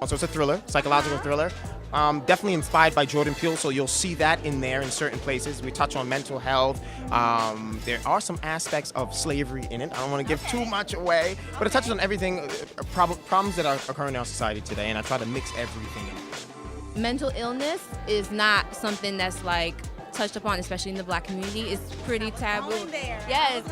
So it's a thriller, psychological thriller. Definitely inspired by Jordan Peele, so you'll see that in there in certain places. We touch on mental health. There are some aspects of slavery in it. I don't want to give too much away, but it touches on everything, problems that are occurring in our society today, and I try to mix everything in. Mental illness is not something that's like touched upon, especially in the Black community. It's pretty taboo. Yes,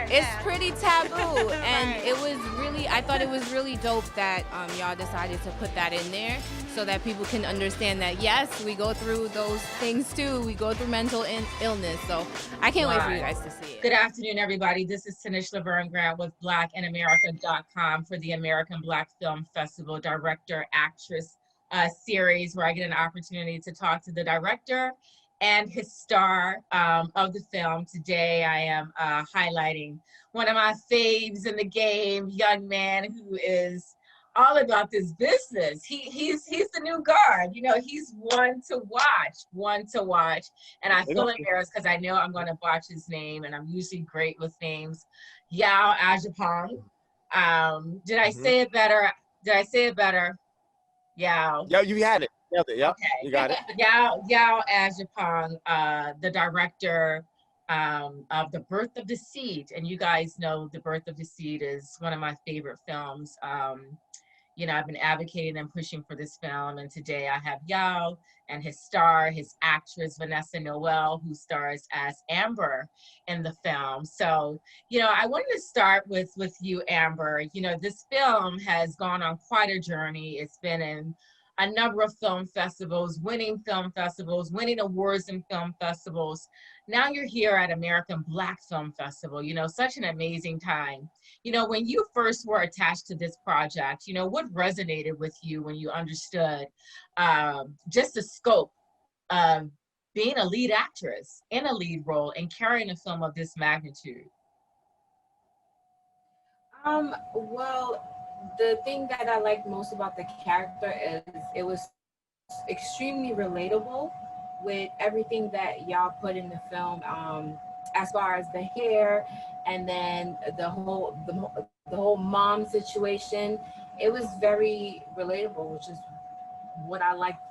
it's pretty taboo, and it was really. I thought it was really dope that y'all decided to put that in there, so that people can understand that yes, we go through those things too. We go through mental illness. So I can't wait for you guys to see it. Good afternoon, everybody. This is Tanish Laverne Grant with BlackInAmerica.com for the American Black Film Festival Director Actress series, where I get an opportunity to talk to the director and his star of the film. Today, I am highlighting one of my faves in the game, young man who is all about this business. He's the new guard. You know, he's one to watch. And I feel embarrassed because I know I'm going to botch his name, and I'm usually great with names. Yao Ajapong. Did I say it better? Yao. Yeah, you had it. Yeah, okay. You got it. Yao Ajapong, the director of The Birth of the Seed. And you guys know The Birth of the Seed is one of my favorite films. You know, I've been advocating and pushing for this film, and today I have Yao and his star, his actress, Vanessa Noel, who stars as Amber in the film. So, you know, I wanted to start with you, Amber. You know, this film has gone on quite a journey. It's been in a number of film festivals, winning awards in film festivals. Now you're here at American Black Film Festival, you know, such an amazing time. You know, when you first were attached to this project, you know, what resonated with you when you understood just the scope of being a lead actress in a lead role and carrying a film of this magnitude? Well, the thing that I liked most about the character is it was extremely relatable with everything that y'all put in the film, as far as the hair and then the whole mom situation. It was very relatable, which is what I liked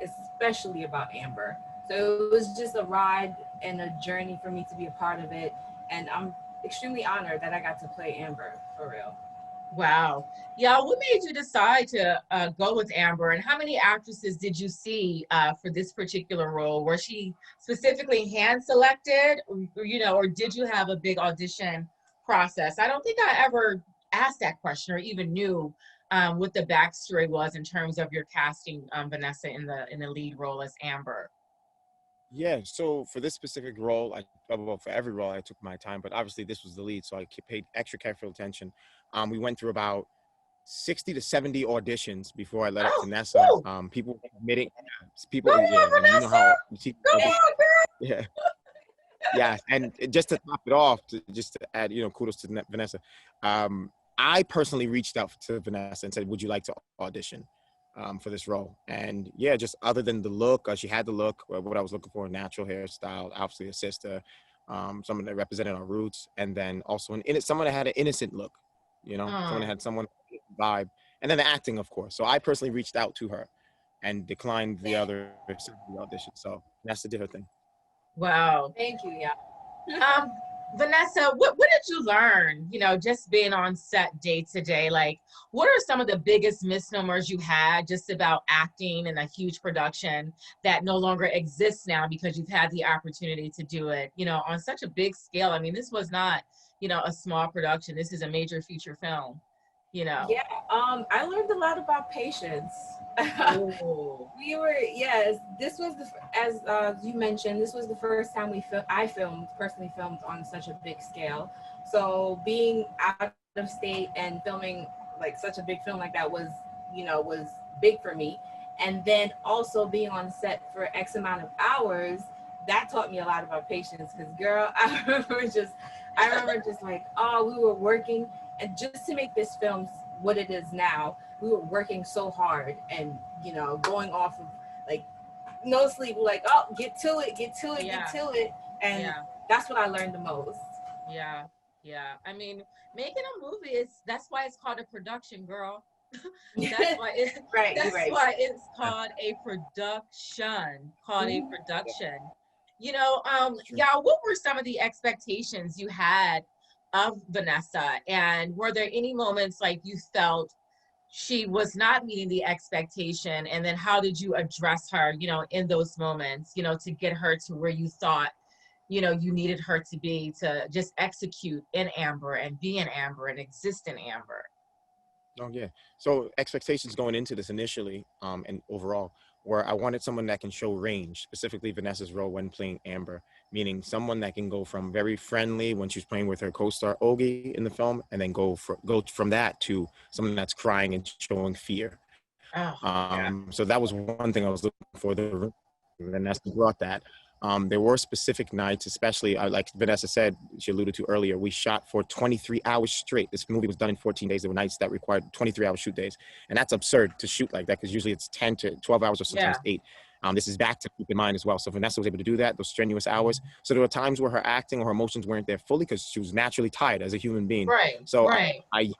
especially about Amber. So it was just a ride and a journey for me to be a part of it, and I'm extremely honored that I got to play Amber, for real. Wow. Yeah, what made you decide to go with Amber, and how many actresses did you see for this particular role? Was she specifically hand selected, or, you know, or did you have a big audition process? I don't think I ever asked that question or even knew what the backstory was in terms of your casting Vanessa in the lead role as Amber. Yeah, so for this specific role, well, for every role, I took my time, but obviously this was the lead, so I paid extra careful attention. We went through about 60 to 70 auditions before I let it to Nessa. People admitting, people, Go yeah, on, and you know how, Go on, girl. yeah, yeah, and just to top it off, just to add, you know, kudos to Vanessa. I personally reached out to Vanessa and said, "Would you like to audition for this role?" And yeah, just other than the look, she had the look, what I was looking for, natural hairstyle, obviously a sister, someone that represented our roots, and then also someone that had an innocent look, you know, someone that had someone vibe, and then the acting, of course. So I personally reached out to her and declined the other audition. So that's the different thing. Wow. Thank you, yeah. Vanessa, what did you learn, you know, just being on set day to day? Like, what are some of the biggest misnomers you had just about acting in a huge production that no longer exists now because you've had the opportunity to do it, you know, on such a big scale? I mean, this was not, you know, a small production. This is a major feature film, you know. Yeah, I learned a lot about patience. This was as you mentioned, this was the first time I personally filmed on such a big scale. So being out of state and filming like such a big film like that was big for me. And then also being on set for X amount of hours, that taught me a lot about patience. Because girl, I remember just like, oh, we were working, and just to make this film what it is now, we were working so hard, and going off of like no sleep, like, oh, get to it, and that's what I learned the most. Yeah. I mean, making a movie that's why it's called a production, girl. That's why it's right. that's Right. why it's called a production. Called a production. You know, y'all, what were some of the expectations you had of Vanessa? And were there any moments like you felt she was not meeting the expectation? And then how did you address her, you know, in those moments, you know, to get her to where you thought, you know, you needed her to be to just execute in Amber and be in Amber and exist in Amber? Oh yeah. So expectations going into this initially, and overall, where I wanted someone that can show range, specifically Vanessa's role when playing Amber, meaning someone that can go from very friendly when she's playing with her co-star Ogie in the film, and then go from that to someone that's crying and showing fear. Oh, yeah. So that was one thing I was looking for. Vanessa brought that. There were specific nights, especially like Vanessa said, she alluded to earlier, we shot for 23 hours straight. This movie was done in 14 days. There were nights that required 23-hour shoot days. And that's absurd to shoot like that because usually it's 10 to 12 hours or sometimes 8. This is back to keep in mind as well. So Vanessa was able to do that, those strenuous hours. So there were times where her acting or her emotions weren't there fully because she was naturally tired as a human being. Right. So right. I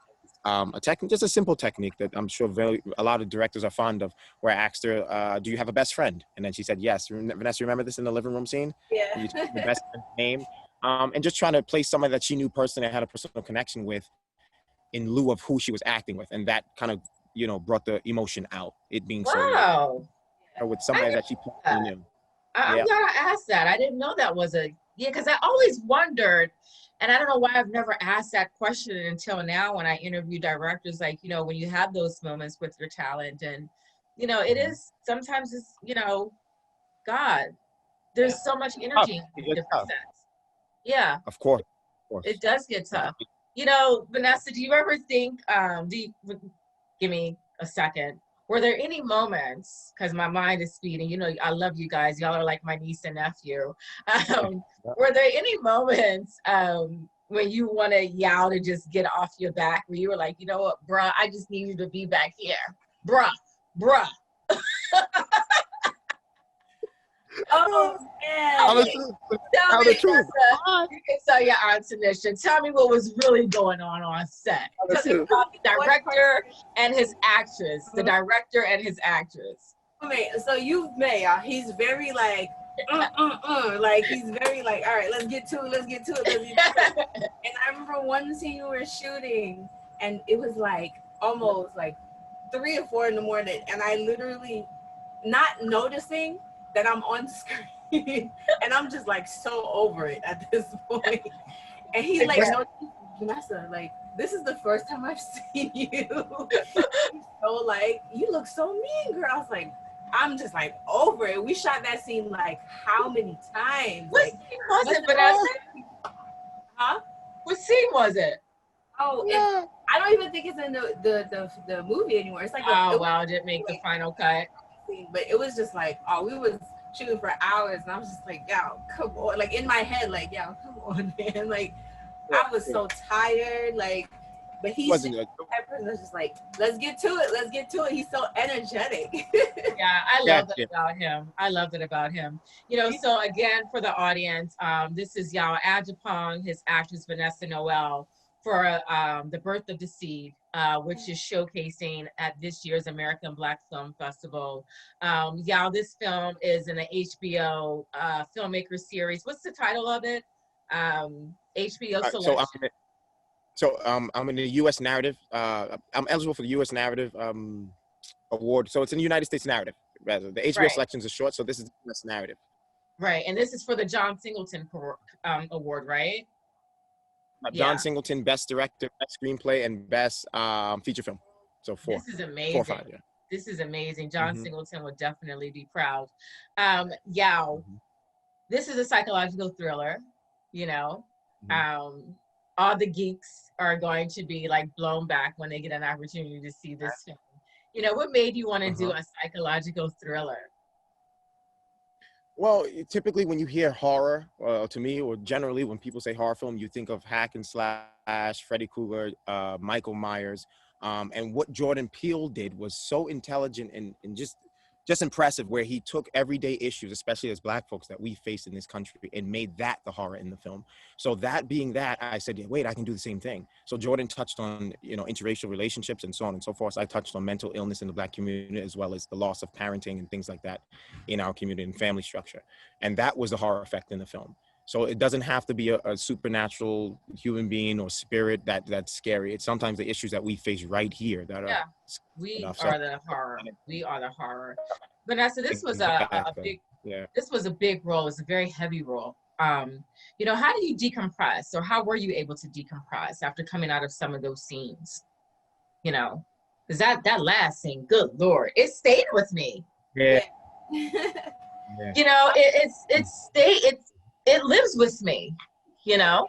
just a simple technique that I'm sure a lot of directors are fond of, where I asked her, do you have a best friend? And then she said, yes. Vanessa, remember this in the living room scene? Yeah. You took the best friend's name. And just trying to place somebody that she knew personally and had a personal connection with in lieu of who she was acting with. And that kind of, you know, brought the emotion out, it being Wow. so with somebody that she personally knew. I'm glad I asked that. I didn't know that was because I always wondered, and I don't know why I've never asked that question until now when I interview directors, like, you know, when you have those moments with your talent and, you know, it is, sometimes it's, you know, God, there's so much energy in different sets. Yeah. Of course. It does get tough. You know, Vanessa, do you ever think, give me a second. Were there any moments, because my mind is speeding, you know, I love you guys. Y'all are like my niece and nephew. Were there any moments when you wanted Yao to just get off your back, where you were like, you know what, bruh, I just need you to be back here. Bruh. Oh, Tell me, Vanessa, you can tell your Aunt Tanisha, tell me what was really going on set. Tell me about the director and his actress. The director and his actress. Okay, so you've met y'all. He's very like, like he's very like, all right, let's get to it. And I remember one scene we were shooting, and it was like almost like 3 or 4 in the morning, and I literally not noticing that I'm on screen, and I'm just like so over it at this point. And he's like, no, Vanessa, like, this is the first time I've seen you. So like, you look so mean, girl. I was like, I'm just like over it. We shot that scene like how many times? What like, scene was it, Vanessa? Huh? What scene was it? Oh, yeah. I don't even think it's in the movie anymore. It's like it didn't make the final cut. But it was just like, we was shooting for hours, and I was just like, yo, come on, like in my head, like, yo, come on, man, like I was so tired, like, but he was just like, let's get to it. He's so energetic. Yeah, I love that about him. You know, so again, for the audience, this is Yao Ajapong, his actress Vanessa Noel, for The Birth of the Seed, which is showcasing at this year's American Black Film Festival. Yao, this film is in the HBO filmmaker series. What's the title of it? HBO Selection. I'm in the U.S. Narrative. I'm eligible for the U.S. Narrative award. So it's in the United States Narrative, rather. The HBO selections are short, so this is the U.S. Narrative. Right, and this is for the John Singleton award, right? John Singleton, Best Director, Best Screenplay, and Best Feature Film. So 4. This is amazing. 4 or 5, yeah. This is amazing. John Singleton would definitely be proud. Yao, this is a psychological thriller, you know. All the geeks are going to be like blown back when they get an opportunity to see this film. You know, what made you want to do a psychological thriller? Well, typically when you hear horror, to me, or generally when people say horror film, you think of hack and slash, Freddy Krueger, Michael Myers. And what Jordan Peele did was so intelligent and just just impressive where he took everyday issues, especially as Black folks that we face in this country, and made that the horror in the film. So that being that, I said, yeah, wait, I can do the same thing. So Jordan touched on, you know, interracial relationships and so on and so forth. So I touched on mental illness in the Black community, as well as the loss of parenting and things like that in our community and family structure. And that was the horror effect in the film. So it doesn't have to be a supernatural human being or spirit that's scary. It's sometimes the issues that we face right here that are we are the horror. We are the horror. Vanessa, this was a big, this was a big role. It's a very heavy role. You know, how do you decompress, or how were you able to decompress after coming out of some of those scenes? You know, because that last scene, good Lord, it stayed with me. Yeah. You know, it lives with me, you know?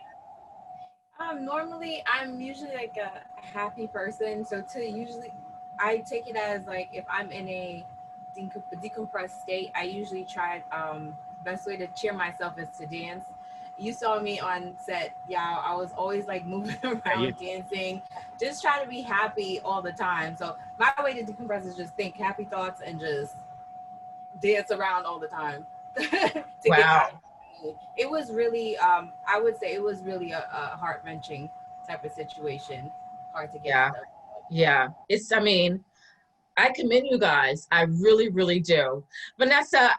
Normally, I'm usually like a happy person. So I take it as like, if I'm in a decompressed state, I usually try, best way to cheer myself is to dance. You saw me on set, yeah, I was always like moving around, dancing, just trying to be happy all the time. So my way to decompress is just think happy thoughts and just dance around all the time. Wow. It was really, I would say it was really a heart-wrenching type of situation. Hard to get out of. Yeah. I mean, I commend you guys. I really, really do. Vanessa,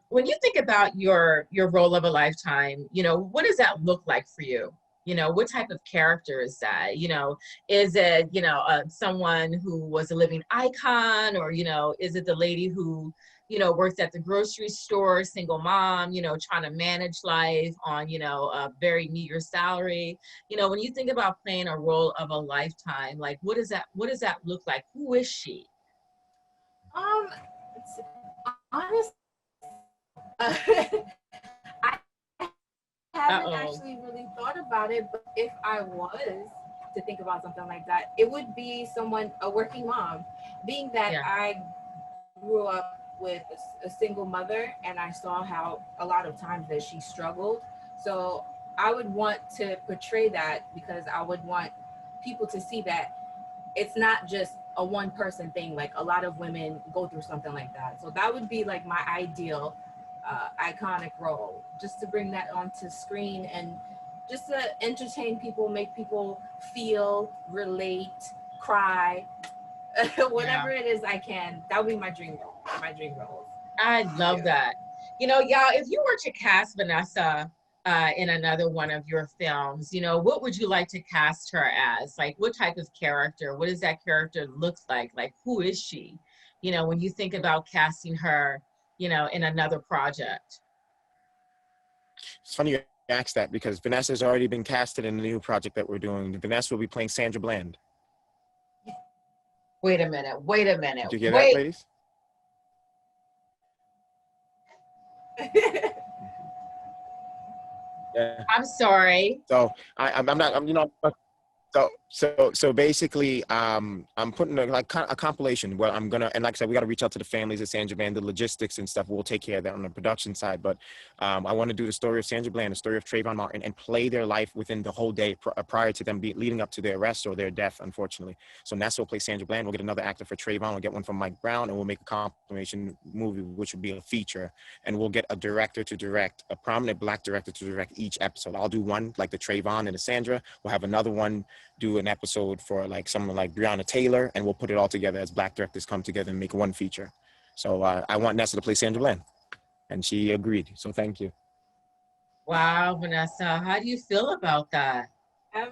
when you think about your role of a lifetime, you know, what does that look like for you? You know, what type of character is that? You know, is it, you know, someone who was a living icon, or, you know, is it the lady who, you know, works at the grocery store, single mom, you know, trying to manage life on, you know, a very meager salary? You know, when you think about playing a role of a lifetime, like, what does that look like? Who is she? Honestly, I haven't actually really thought about it, but if I was to think about something like that, it would be a working mom. Being that I grew up with a single mother, and I saw how a lot of times that she struggled. So I would want to portray that, because I would want people to see that it's not just a one person thing. Like, a lot of women go through something like that. So that would be like my ideal iconic role, just to bring that onto screen and just to entertain people, make people feel, relate, cry, whatever it is I can. That would be my dream role. My dream roles. I love that. You know, y'all, if you were to cast Vanessa in another one of your films, you know, what would you like to cast her as? Like, what type of character? What does that character look like? Like, who is she? You know, when you think about casting her, you know, in another project. It's funny you asked that, because Vanessa's already been casted in the new project that we're doing. Vanessa will be playing Sandra Bland. Wait a minute. Did you hear that, ladies? Yeah. I'm sorry. So I'm not, you know, so basically, I'm putting a compilation where I'm gonna, and like I said, we got to reach out to the families of Sandra Bland. The logistics and stuff, we'll take care of that on the production side. But I want to do the story of Sandra Bland, the story of Trayvon Martin, and play their life within the whole day prior to them leading up to their arrest or their death, unfortunately. So Nessa will play Sandra Bland. We'll get another actor for Trayvon. We'll get one from Mike Brown, and we'll make a compilation movie, which will be a feature. And we'll get a director to direct, a prominent Black director to direct each episode. I'll do one like the Trayvon and the Sandra. We'll have another one do an episode for like someone like Breonna Taylor, and we'll put it all together as Black directors come together and make one feature. So I want Nessa to play Sandra Bland, and she agreed. So thank you. Wow, Vanessa, how do you feel about that? I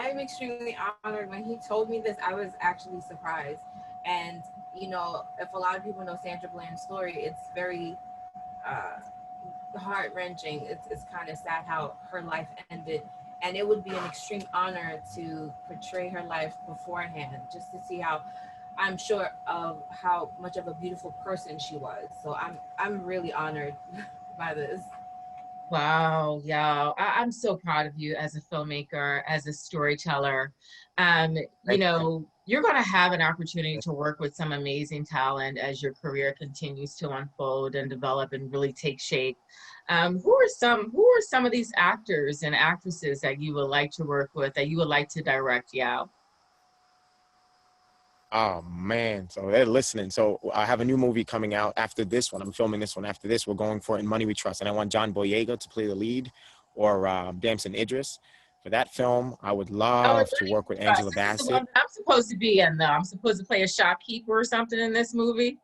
am extremely honored. When he told me this, I was actually surprised. And, you know, if a lot of people know Sandra Bland's story, it's very heart-wrenching. It's kind of sad how her life ended. And it would be an extreme honor to portray her life beforehand, just to see how, I'm sure of how much of a beautiful person she was. So I'm really honored by this. Wow, yeah, I'm so proud of you as a filmmaker, as a storyteller. You know, you're going to have an opportunity to work with some amazing talent as your career continues to unfold and develop and really take shape. Who are some of these actors and actresses that you would like to work with, that you would like to direct, Yao? Oh man, so they're listening. So I have a new movie coming out after this one. I'm filming this one after this. We're going for it in Money We Trust, and I want John Boyega to play the lead, or Damson Idris. For that film, I would Oh, love to work with Angela this is the Bassett. one I'm supposed to be in, though. I'm supposed to play a shopkeeper or something in this movie.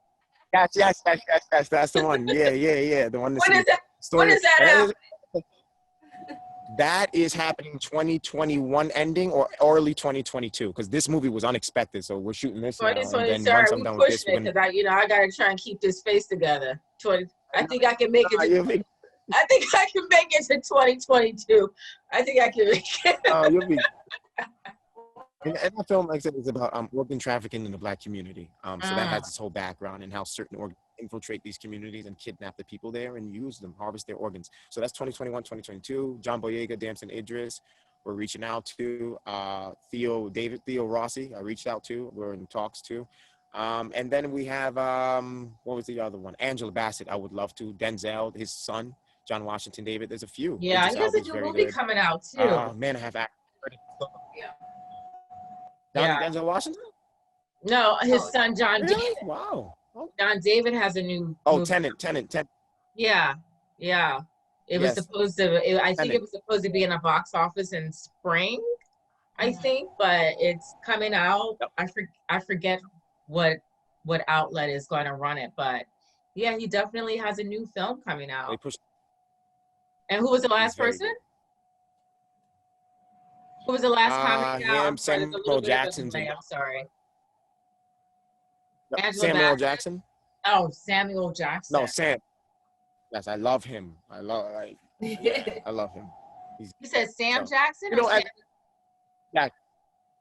Yes. That's the one. Yeah. The one. When is that? Story. When is that out? That is happening 2021 ending or early 2022, because this movie was unexpected. So we're shooting this now, and then once I'm done with this, we're because I gotta try and keep this face together. I think I can make it. I think I can make it to 2022. I think I can make it. You'll be. And that film, like I said, is about organ trafficking in the Black community. So that has its whole background and how certain organs infiltrate these communities and kidnap the people there and use them, harvest their organs. So that's 2021, 2022. John Boyega, Damson Idris. We're reaching out to Theo Rossi. I reached out to. We're in talks too. And then we have what was the other one? Angela Bassett. I would love to. Denzel, his son, John Washington David. There's a few. Yeah, he has a new movie coming out too. Man, I have. Yeah. Denzel Washington? No, his son John. Really? David. Wow. John David has a new. Oh, movie. Tenet. Yeah. It was supposed to. I think it was supposed to be in a box office in spring. I think, but it's coming out. Yep. I forget what outlet is going to run it, but yeah, he definitely has a new film coming out. And who was the last person? Who was the last comedy? Samuel Jackson. I'm sorry. Samuel Jackson. Oh, Samuel Jackson. No, Sam. Yes, I love him. I love him. You said Sam Jackson? Yeah.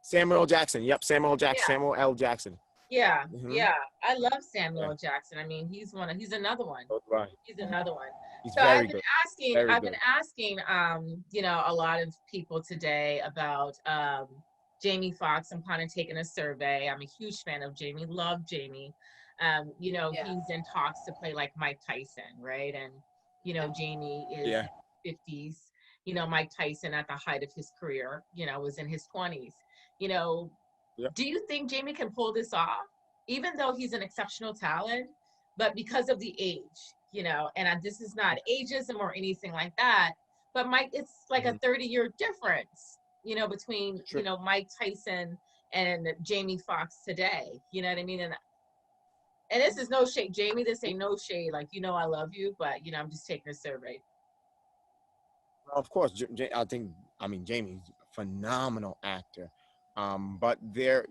Samuel Jackson. Yep, Samuel Jackson. Yeah. Samuel L. Jackson. Yeah, yeah. I love Samuel Jackson. I mean, he's another one. Right. He's another one. He's so very I've been good. asking, a lot of people today about Jamie Foxx. I'm kind of taking a survey. I'm a huge fan of Jamie. Love Jamie. He's in talks to play like Mike Tyson, right? And Jamie is in his 50s. Mike Tyson at the height of his career, was in his 20s. Do you think Jamie can pull this off, even though he's an exceptional talent, but because of the age, and this is not ageism or anything like that, but Mike, it's like a 30-year difference, between, Mike Tyson and Jamie Foxx today, you know what I mean? And this is no shade, Jamie, this ain't no shade, like, I love you, but, I'm just taking a survey. Of course, Jamie's a phenomenal actor. But there,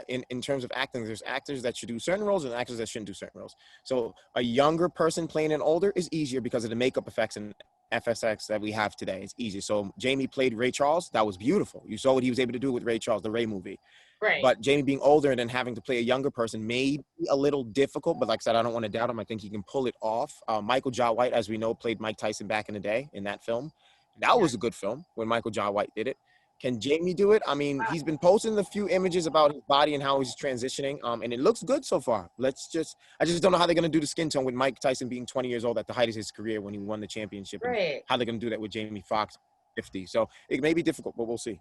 in terms of acting, there's actors that should do certain roles and actors that shouldn't do certain roles. So a younger person playing an older is easier because of the makeup effects and FSX that we have today. It's easy. So Jamie played Ray Charles. That was beautiful. You saw what he was able to do with Ray Charles, the Ray movie. Right. But Jamie being older and then having to play a younger person may be a little difficult. But like I said, I don't want to doubt him. I think he can pull it off. Michael Jai White, as we know, played Mike Tyson back in the day in that film. That was a good film when Michael Jai White did it. Can Jamie do it? I mean, he's been posting a few images about his body and how he's transitioning, and it looks good so far. I just don't know how they're going to do the skin tone with Mike Tyson being 20 years old at the height of his career when he won the championship. Right. How they're going to do that with Jamie Foxx, 50. So it may be difficult, but we'll see.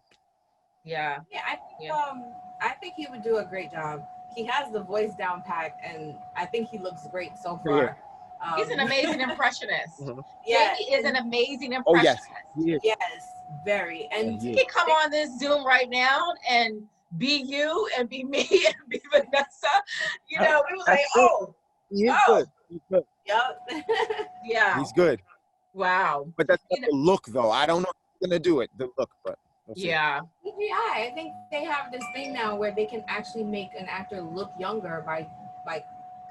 Yeah. I think he would do a great job. He has the voice down pat, and I think he looks great so far. He's an amazing impressionist. Yeah, Jamie is an amazing impressionist. Oh, yes. Yes, very. And he can come on this Zoom right now and be you and be me and be Vanessa. We was like, He's good. He's good. Yep. Yeah. He's good. Wow. But that's the look, though. I don't know if he's going to do it, the look, but we'll see. Yeah. CGI. I think they have this thing now where they can actually make an actor look younger by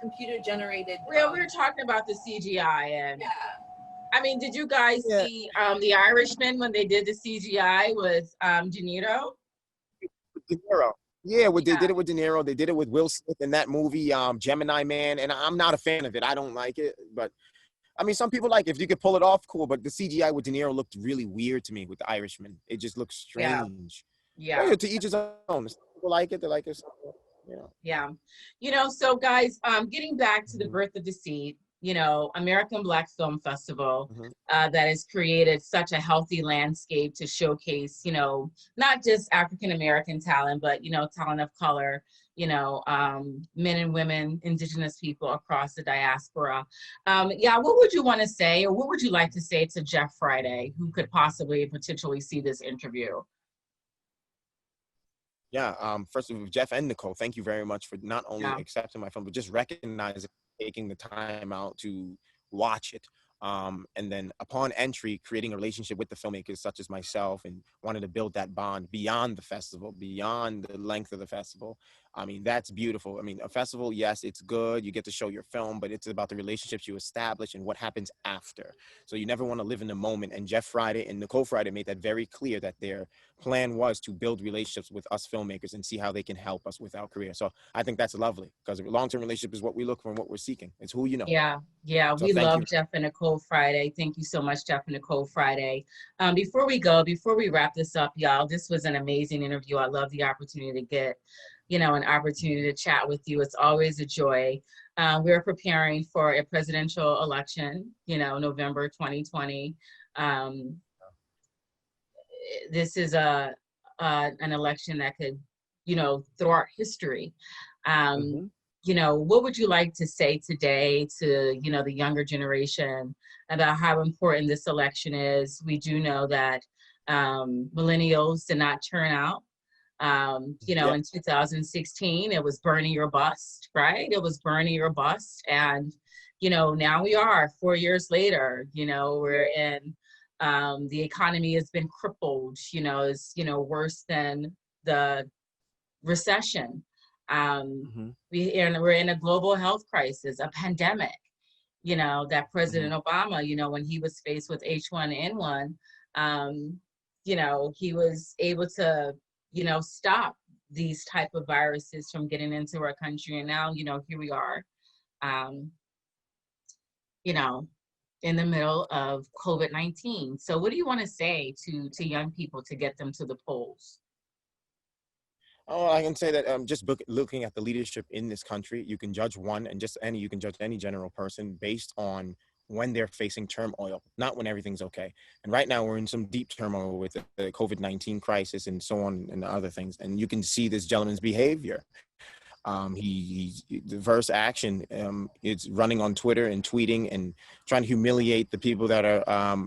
computer generated. We were talking about the CGI, and I mean, did you guys see The Irishman when they did the CGI with De Niro? De Niro. Yeah, they did it with De Niro. They did it with Will Smith in that movie, Gemini Man, and I'm not a fan of it. I don't like it, but I mean, some people like it. If you could pull it off, cool. But the CGI with De Niro looked really weird to me with The Irishman. It just looks strange. Yeah. To each his own. Some people like it. They like it. Yeah. So guys, getting back to The Birth of Deceit, American Black Film Festival Mhm. that has created such a healthy landscape to showcase, not just African American talent, but, talent of color, men and women, Indigenous people across the diaspora. What would you want to say, or what would you like to say to Jeff Friday, who could possibly potentially see this interview? Yeah. First of all, Jeff and Nicole, thank you very much for not only Yeah. accepting my film, but just recognizing, taking the time out to watch it. And then upon entry, creating a relationship with the filmmakers such as myself, and wanted to build that bond beyond the festival, beyond the length of the festival. I mean, that's beautiful. I mean, a festival, yes, it's good. You get to show your film, but it's about the relationships you establish and what happens after. So you never want to live in the moment. And Jeff Friday and Nicole Friday made that very clear, that their plan was to build relationships with us filmmakers and see how they can help us with our career. So I think that's lovely, because a long-term relationship is what we look for and what we're seeking. It's who you know. Yeah, So we thank love you. Jeff and Nicole Friday. Thank you so much, Jeff and Nicole Friday. Before we wrap this up, y'all, this was an amazing interview. I love the opportunity to get, an opportunity to chat with you. It's always a joy. We're preparing for a presidential election, November 2020. This is an election that could, throw out history. What would you like to say today to, the younger generation about how important this election is? We do know that millennials did not turn out. In 2016, it was Bernie or bust, right? It was Bernie or bust. And, now we are 4 years later, we're in, the economy has been crippled, is, worse than the recession. We're in a global health crisis, a pandemic, that President Obama, when he was faced with H1N1, he was able to, stop these type of viruses from getting into our country. And now, here we are, in the middle of COVID-19. So what do you want to say to young people to get them to the polls? Oh, I can say that just looking at the leadership in this country, you can judge one, and you can judge any general person based on when they're facing turmoil, not when everything's okay. And right now we're in some deep turmoil with the COVID-19 crisis and so on and other things. And you can see this gentleman's behavior. He's diverse action. It's running on Twitter and tweeting and trying to humiliate the people that are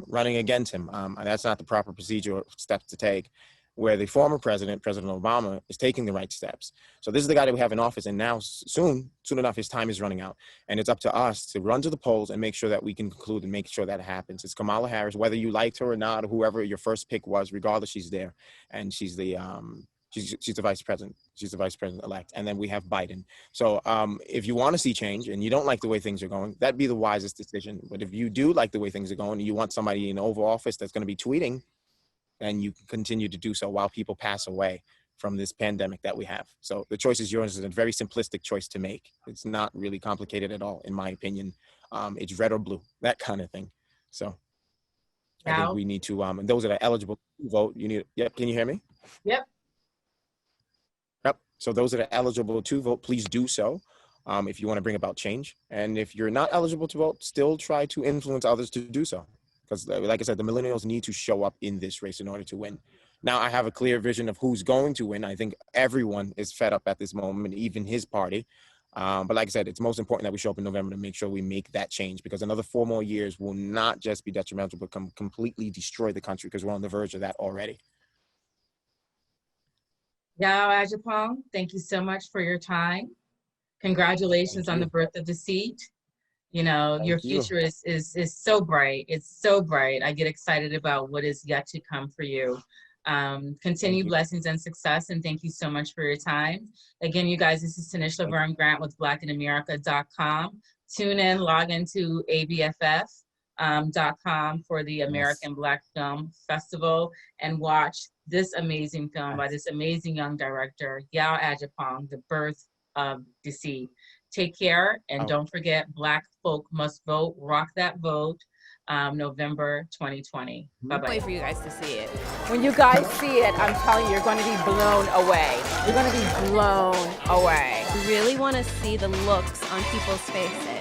running against him. That's not the proper procedure or steps to take, where the former president, President Obama, is taking the right steps. So this is the guy that we have in office, and now soon enough, his time is running out. And it's up to us to run to the polls and make sure that we can conclude and make sure that happens. It's Kamala Harris, whether you liked her or not, or whoever your first pick was, regardless, she's there. And she's the she's the vice president. She's the vice president-elect. And then we have Biden. So if you want to see change and you don't like the way things are going, that'd be the wisest decision. But if you do like the way things are going and you want somebody in the Oval Office that's going to be tweeting, and you can continue to do so while people pass away from this pandemic that we have. So the choice is yours. It's a very simplistic choice to make. It's not really complicated at all, in my opinion. It's red or blue, that kind of thing. So I think we need to, and those that are eligible to vote, yep, can you hear me? Yep. Yep, so those that are eligible to vote, please do so if you want to bring about change. And if you're not eligible to vote, still try to influence others to do so. Because like I said, the millennials need to show up in this race in order to win. Now, I have a clear vision of who's going to win. I think everyone is fed up at this moment, even his party. But like I said, it's most important that we show up in November to make sure we make that change, because another 4 more years will not just be detrimental, but completely destroy the country, because we're on the verge of that already. Yao Agyapong, thank you so much for your time. Congratulations on the birth of the seat. Your future is so bright. It's so bright. I get excited about what is yet to come for you. Continued blessings and success, and thank you so much for your time. Again, you guys, this is Tanish Laverne Grant with BlackInAmerica.com. Tune in, log into ABFF.com for the American Black Film Festival, and watch this amazing film by this amazing young director, Yao Agyapong, The Birth of Deceit. Take care, and don't forget, Black folk must vote. Rock that vote. November 2020. Bye-bye. Wait for you guys to see it. When you guys see it, I'm telling you, you're going to be blown away. You're going to be blown away. I really want to see the looks on people's faces.